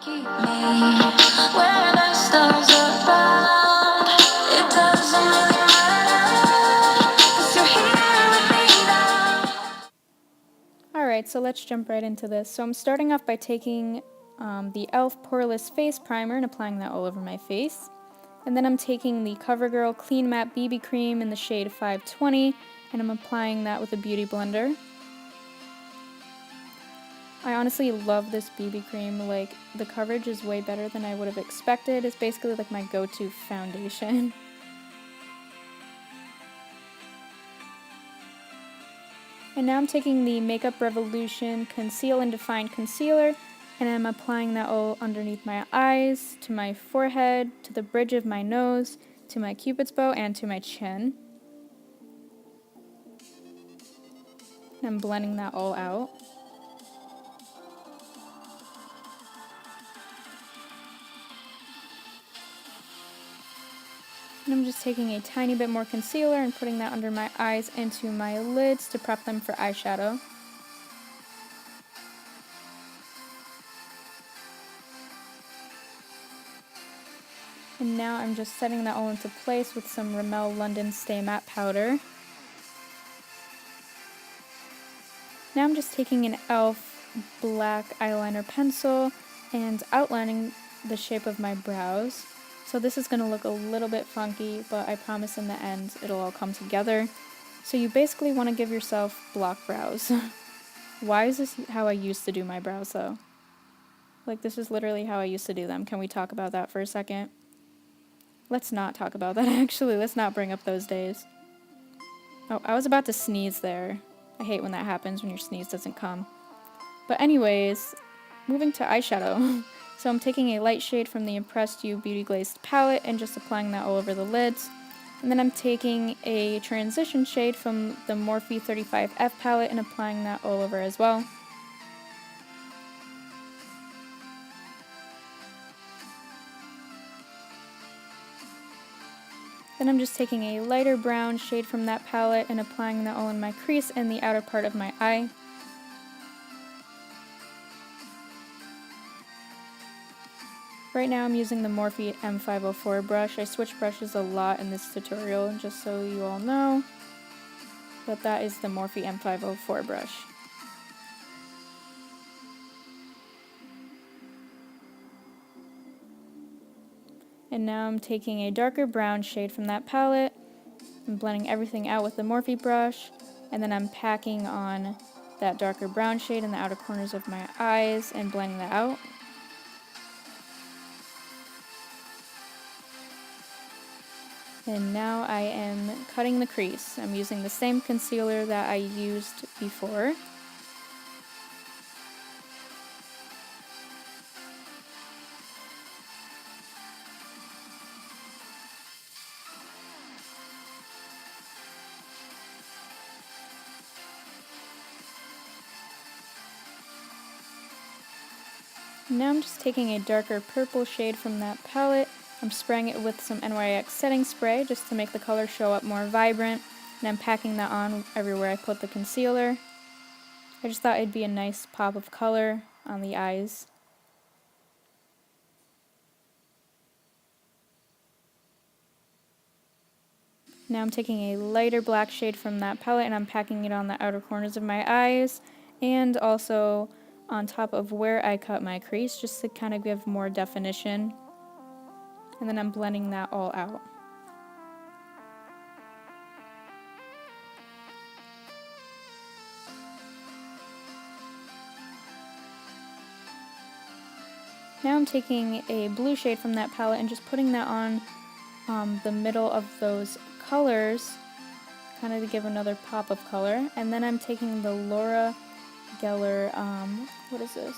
Keep me where the stars are found. It doesn't really matter, 'cause you're here with me now. Alright, so let's jump right into this. So I'm starting off by taking the e.l.f. Poreless Face Primer and applying that all over my face. And then I'm taking the CoverGirl Clean Matte BB Cream in the shade 520, and I'm applying that with a beauty blender. I honestly love this BB cream. Like, the coverage is way better than I would have expected. It's basically like my go-to foundation. And now I'm taking the Makeup Revolution Conceal and Define Concealer, and I'm applying that all underneath my eyes, to my forehead, to the bridge of my nose, to my cupid's bow, and to my chin. And I'm blending that all out. And I'm just taking a tiny bit more concealer and putting that under my eyes and to my lids to prep them for eyeshadow. And now I'm just setting that all into place with some Rimmel London Stay Matte Powder. Now I'm just taking an e.l.f. black eyeliner pencil and outlining the shape of my brows. So this is going to look a little bit funky, but I promise in the end it'll all come together. So you basically want to give yourself block brows. Why is this how I used to do my brows though? Like, this is literally how I used to do them. Can we talk about that for a second? Let's not talk about that actually. Let's not bring up those days. Oh, I was about to sneeze there. I hate when that happens, when your sneeze doesn't come. But anyways, moving to eyeshadow. So I'm taking a light shade from the Impressed You Beauty Glazed palette and just applying that all over the lids. And then I'm taking a transition shade from the Morphe 35F palette and applying that all over as well. Then I'm just taking a lighter brown shade from that palette and applying that all in my crease and the outer part of my eye. Right now I'm using the Morphe M504 brush. I switch brushes a lot in this tutorial, just so you all know. But that is the Morphe M504 brush. And now I'm taking a darker brown shade from that palette. I'm blending everything out with the Morphe brush. And then I'm packing on that darker brown shade in the outer corners of my eyes and blending that out. And now I am cutting the crease. I'm using the same concealer that I used before. Now I'm just taking a darker purple shade from that palette. I'm spraying it with some NYX setting spray just to make the color show up more vibrant. And I'm packing that on everywhere I put the concealer. I just thought it'd be a nice pop of color on the eyes. Now I'm taking a lighter black shade from that palette and I'm packing it on the outer corners of my eyes and also on top of where I cut my crease, just to kind of give more definition. And then I'm blending that all out. Now I'm taking a blue shade from that palette and just putting that on the middle of those colors, kind of to give another pop of color. And then I'm taking the Laura Geller, what is this?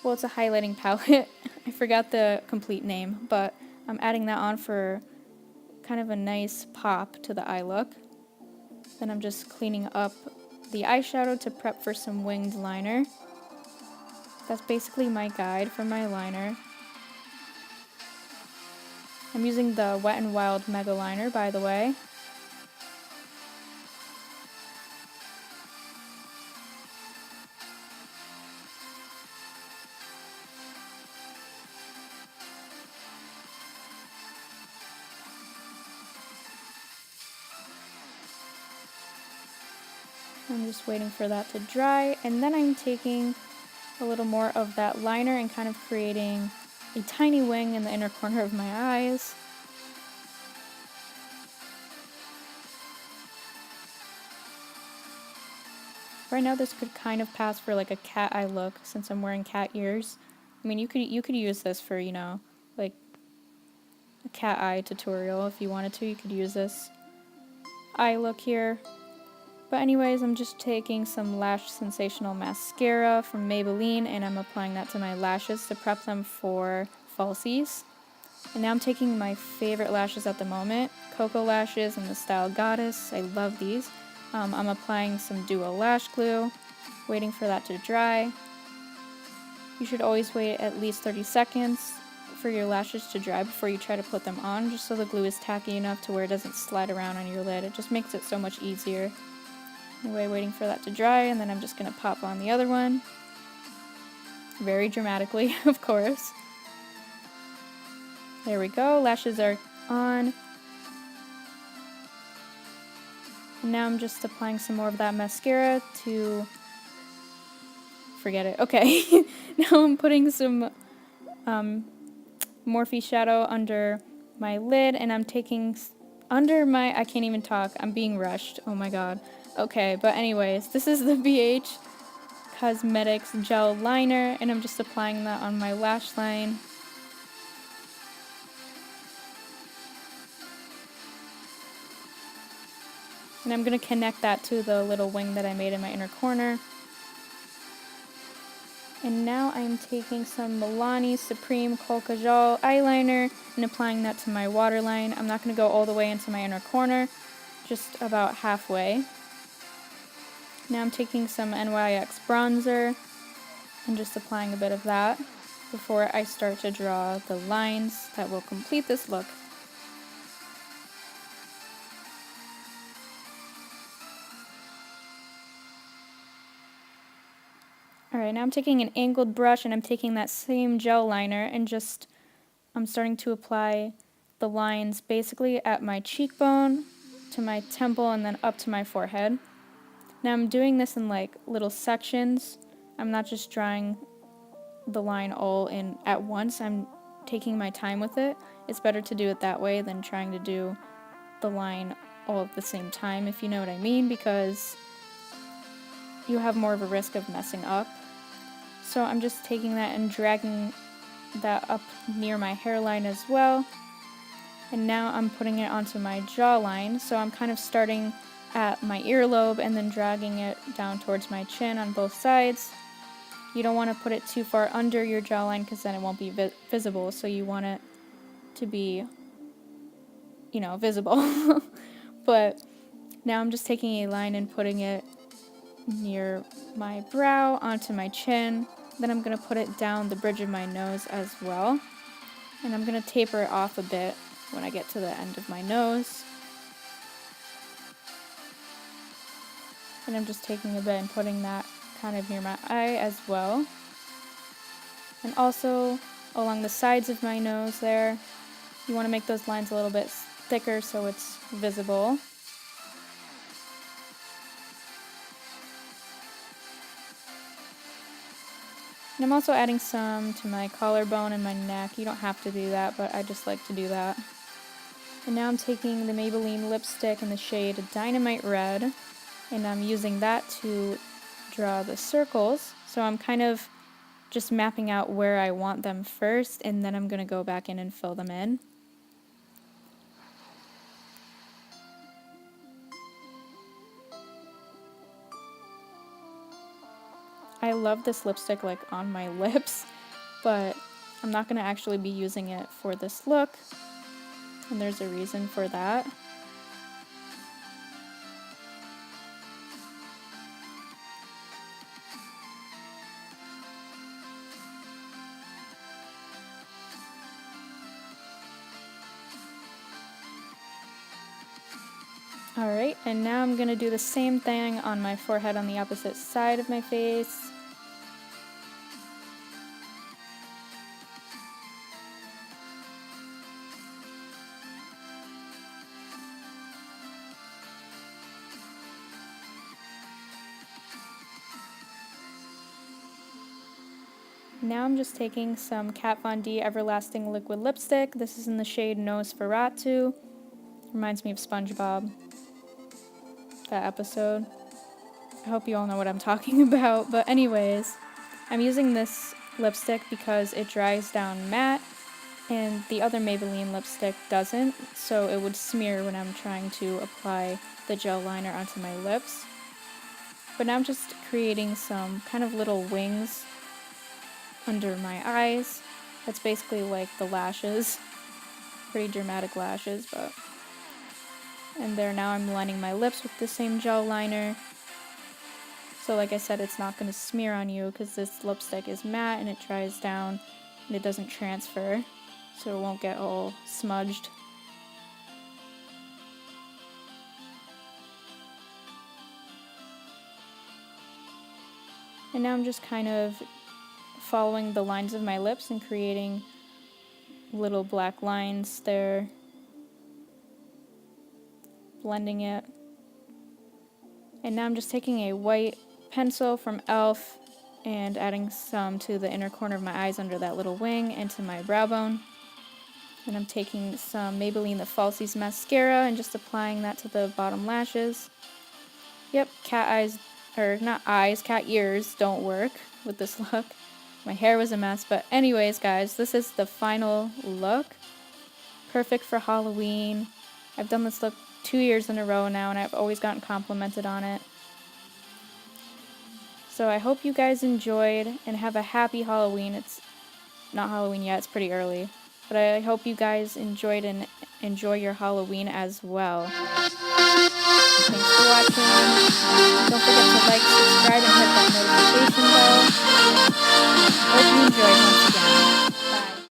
Well, it's a highlighting palette. I forgot the complete name, but I'm adding that on for kind of a nice pop to the eye look. Then I'm just cleaning up the eyeshadow to prep for some winged liner. That's basically my guide for my liner. I'm using the Wet n Wild Mega Liner, by the way. I'm just waiting for that to dry, and then I'm taking a little more of that liner and kind of creating a tiny wing in the inner corner of my eyes. Right now this could kind of pass for like a cat eye look since I'm wearing cat ears. I mean, you could use this for, like a cat eye tutorial if you wanted to. You could use this eye look here. But anyways, I'm just taking some Lash Sensational Mascara from Maybelline and I'm applying that to my lashes to prep them for falsies. And now I'm taking my favorite lashes at the moment, Cocoa Lashes in the style Goddess. I love these. I'm applying some Duo Lash Glue, waiting for that to dry. You should always wait at least 30 seconds for your lashes to dry before you try to put them on, just so the glue is tacky enough to where it doesn't slide around on your lid. It just makes it so much easier. Anyway, waiting for that to dry, and then I'm just going to pop on the other one. Very dramatically, of course. There we go, lashes are on. And now I'm just applying some more of that mascara to... Forget it. Okay, now I'm putting some Morphe shadow under my lid, and I'm taking under my... I can't even talk. I'm being rushed. Oh my god. Okay, but anyways, this is the BH Cosmetics gel liner, and I'm just applying that on my lash line. And I'm going to connect that to the little wing that I made in my inner corner. And now I'm taking some Milani Supreme Kohl Kajal eyeliner and applying that to my waterline. I'm not going to go all the way into my inner corner, just about halfway. Now I'm taking some NYX bronzer and just applying a bit of that before I start to draw the lines that will complete this look. Alright, now I'm taking an angled brush and I'm taking that same gel liner and I'm starting to apply the lines basically at my cheekbone, to my temple, and then up to my forehead. Now I'm doing this in like little sections. I'm not just drawing the line all in at once. I'm taking my time with it. It's better to do it that way than trying to do the line all at the same time, if you know what I mean, because you have more of a risk of messing up. So I'm just taking that and dragging that up near my hairline as well. And now I'm putting it onto my jawline. So I'm kind of starting at my earlobe and then dragging it down towards my chin on both sides. You don't want to put it too far under your jawline because then it won't be visible. So you want it to be, visible. But now I'm just taking a line and putting it near my brow onto my chin. Then I'm going to put it down the bridge of my nose as well. And I'm going to taper it off a bit when I get to the end of my nose. And I'm just taking a bit and putting that kind of near my eye as well. And also along the sides of my nose there. You want to make those lines a little bit thicker so it's visible. And I'm also adding some to my collarbone and my neck. You don't have to do that, but I just like to do that. And now I'm taking the Maybelline lipstick in the shade Dynamite Red, and I'm using that to draw the circles. So I'm kind of just mapping out where I want them first, and then I'm going to go back in and fill them in. I love this lipstick like on my lips, but I'm not going to actually be using it for this look, and there's a reason for that. Alright, and now I'm going to do the same thing on my forehead on the opposite side of my face. Now I'm just taking some Kat Von D Everlasting Liquid Lipstick. This is in the shade Nosferatu. Reminds me of SpongeBob, that episode. I hope you all know what I'm talking about. But anyways, I'm using this lipstick because it dries down matte and the other Maybelline lipstick doesn't, so it would smear when I'm trying to apply the gel liner onto my lips. But now I'm just creating some kind of little wings under my eyes. That's basically like the lashes. Pretty dramatic lashes, but... And there, now I'm lining my lips with the same gel liner. So like I said, it's not going to smear on you because this lipstick is matte and it dries down and it doesn't transfer, so it won't get all smudged. And now I'm just kind of following the lines of my lips and creating little black lines there, blending it. And now I'm just taking a white pencil from e.l.f. and adding some to the inner corner of my eyes under that little wing and to my brow bone. And I'm taking some Maybelline The Falsies mascara and just applying that to the bottom lashes. Yep, cat eyes, or not eyes, cat ears don't work with this look. My hair was a mess, but anyways, guys, this is the final look. Perfect for Halloween. I've done this look 2 years in a row now, and I've always gotten complimented on it. So I hope you guys enjoyed, and have a happy Halloween. It's not Halloween yet, it's pretty early. But I hope you guys enjoyed and enjoy your Halloween as well.